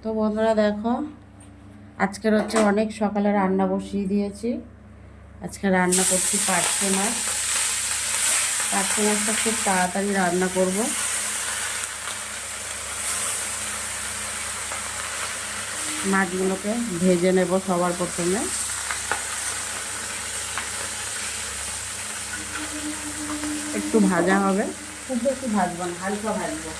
তো বন্ধুরা দেখো, আজকের হচ্ছে অনেক সকালে রান্না বসিয়ে দিয়েছি। আজকে রান্না করছি পার্শে মাছ। পার্শে মাছটা খুব তাড়াতাড়ি রান্না করব। মাছগুলোকে ভেজে নেব সবার প্রথমে। একটু ভাজা হবে, খুব বেশি ভাজবো না, হালকা ভাজবো।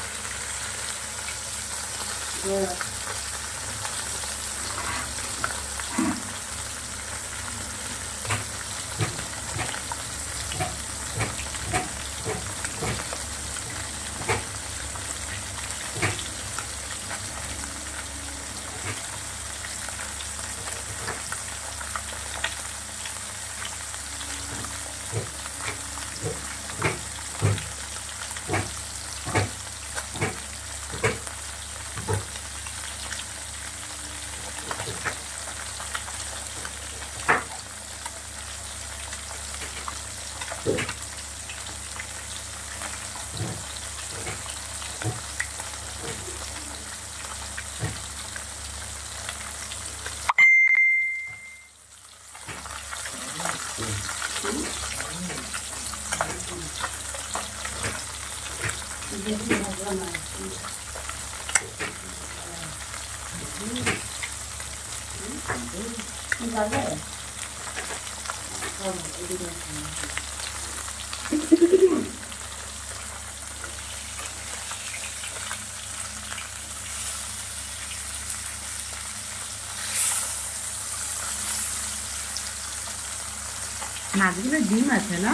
মাছগুলো ডিম আছে না?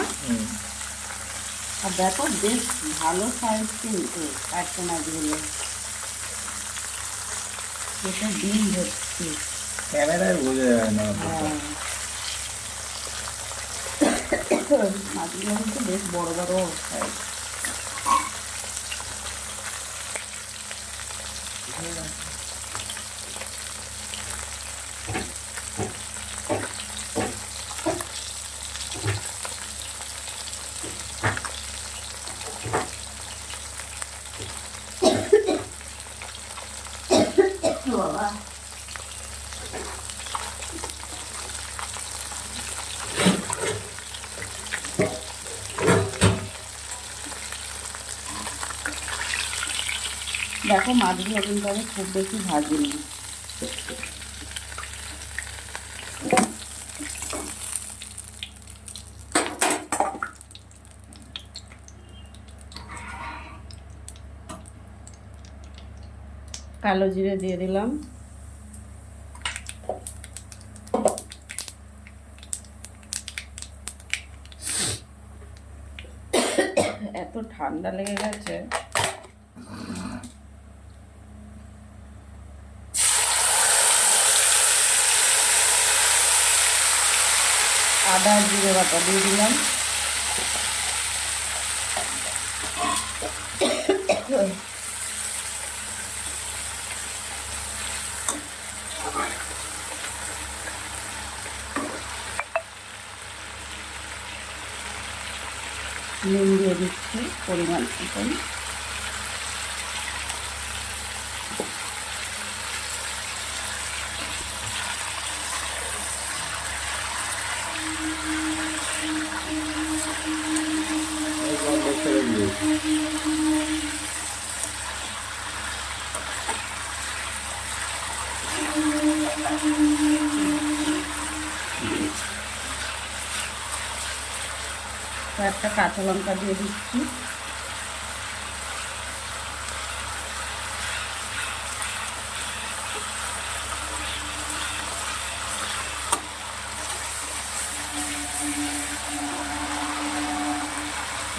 আর দেখো বেশ ভালো সাইজ কিন্তু পার্শে মাছগুলো। এটা ডিম ভর্তি। ক্যামেরায় বোঝা যায় না। মাছগুলো কিন্তু বেশ বড় বড় সাইজ। বাবা, দেখো মাছগুলো কিন্তু আমি খুব বেশি ভাজিনি। কালো জিরে দিয়ে দিলাম। এত ঠান্ডা লেগে গেছে। আদা জিরে বাটা দিয়ে দিলাম। নুন দিয়ে দিচ্ছি পরিমাণ মতন। একটা কাঁচা লঙ্কা দিয়ে দিচ্ছি।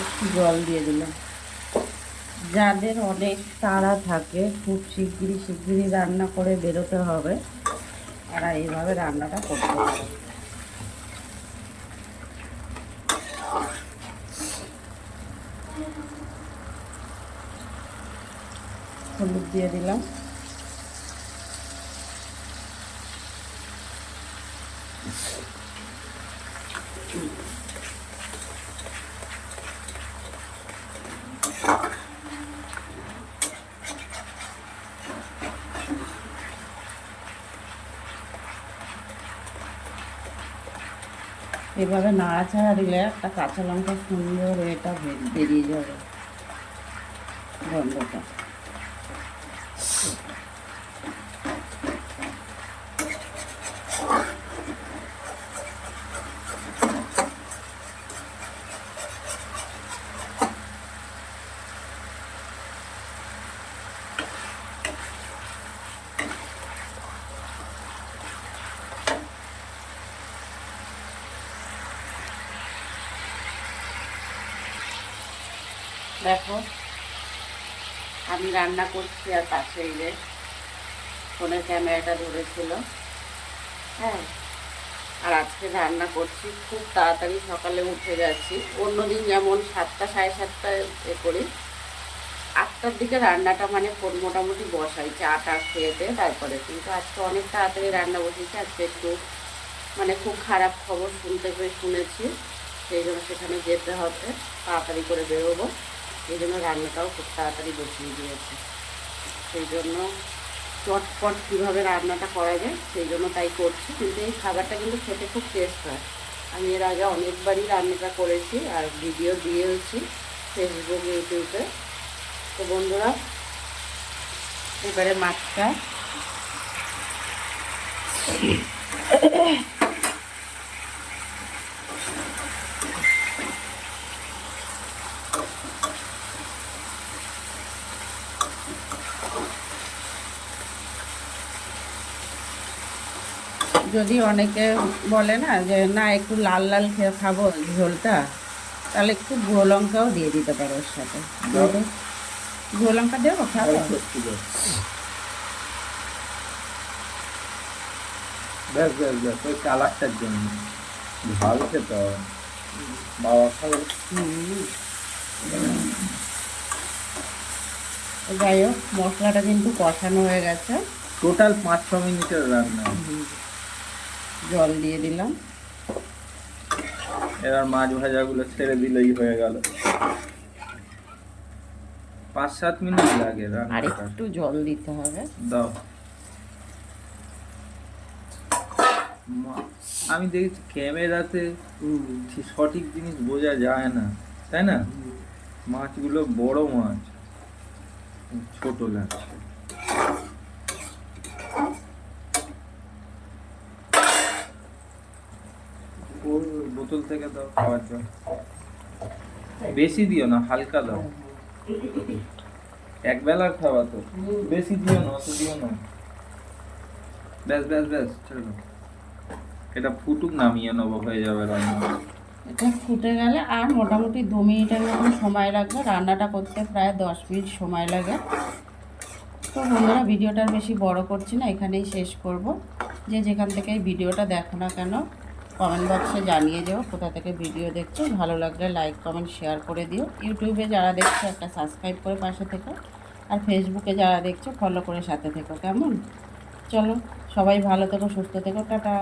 একটু জল দিয়ে দিলাম। যাদের অনেক তাড়া থাকে, খুব শিগগিরই রান্না করে বেরোতে হবে, তারা এইভাবে রান্নাটা করতে পারে। হলুদ দিয়ে দিলাম। এভাবে নাড়াচাড়া দিলে একটা কাঁচা লঙ্কা সুন্দর এটা বেরিয়ে যাবে গন্ধটা। দেখো আমি রান্না করছি আর পাশে এই যে ফোনের ক্যামেরাটা ধরেছিল। হ্যাঁ, আর আজকে রান্না করছি খুব তাড়াতাড়ি, সকালে উঠে গেছি। অন্যদিন যেমন 7টা 7:30টায় করি, 8টার দিকে রান্নাটা মানে মোটামুটি বসাই, চা টা খেয়েতে তারপরে। কিন্তু আজকে অনেক তাড়াতাড়ি রান্না বসেছি। আজকে একটু মানে খুব খারাপ খবর শুনেছি, সেই জন্য সেখানে যেতে হবে, তাড়াতাড়ি করে বেরোবো। এই জন্য রান্নাটাও খুব তাড়াতাড়ি বসিয়ে দিয়েছি। সেই জন্য চটপট কীভাবে রান্নাটা করা যায় সেই জন্য তাই করছি। কিন্তু এই খাবারটা কিন্তু খেতে খুব টেস্ট হয়। আমি এর আগে অনেকবারই রান্নাটা করেছি আর ভিডিও দিয়েওছি ফেসবুক, ইউটিউবে। তো বন্ধুরা, এবারে মাছটা যদি অনেকে বলে না যে না একটু লাল লাল খেয়ে খাবো ঝোলটা, তাহলে একটু গুঁড়ো লঙ্কাও দিয়ে দিতে পারো ওর সাথে। গুঁড়ো লঙ্কা দেবো, খাবো। ব্যাস ব্যাস ব্যাস, ওই কালারটার জন্য ভালো খেতে হবে। বাবা খাবে। যাই হোক, মশলাটা কিন্তু কষানো হয়ে গেছে। টোটাল 5-6 মিনিটের রান্না। জল দিয়ে দিলাম। এবার মাছ ভাজাগুলো ছেড়ে দিলেই হয়ে গেল। 5-7 মিনিট লাগে আর রান্নাটা। একটু জল দিতে হবে। দাও। আমি দেখেছি ক্যামেরাতে সঠিক জিনিস বোঝা যায় না, তাই না? মাছগুলো বড় মাছ, ছোট লাগছে। ওই বোতল থেকে দাও খাওয়ার জন্য। বেশি দিও না, হালকা দাও। এক বেলার খাওয়া তো, বেশি দিও না, অত দিও না। ব্যাস ব্যাস ব্যাস, ছেড়ে দাও। এটা ফুটুক, নামিয়ে নেবো, হয়ে যাবে রান্না। এটা ফুটে গেলে আর মোটামুটি 2 মিনিটের মতন সময় লাগবে। রান্নাটা করতে প্রায় 10 মিনিট সময় লাগে। তো বন্ধুরা, ভিডিওটার বেশি বড় করছি না, এখানেই শেষ করব। যে যেখান থেকে এই ভিডিওটা দেখো না কেন, কমেন্ট বক্সে জানিয়ে যাও কোথা থেকে ভিডিও দেখছো। ভালো লাগলে লাইক কমেন্ট শেয়ার করে দিও। ইউটিউবে যারা দেখছো একটা সাবস্ক্রাইব করে পাশে থেকো, আর ফেসবুকে যারা দেখছো ফলো করে সাথে থেকো। কেমন? চলো, সবাই ভালো থেকো, সুস্থ থেকো, টাটা।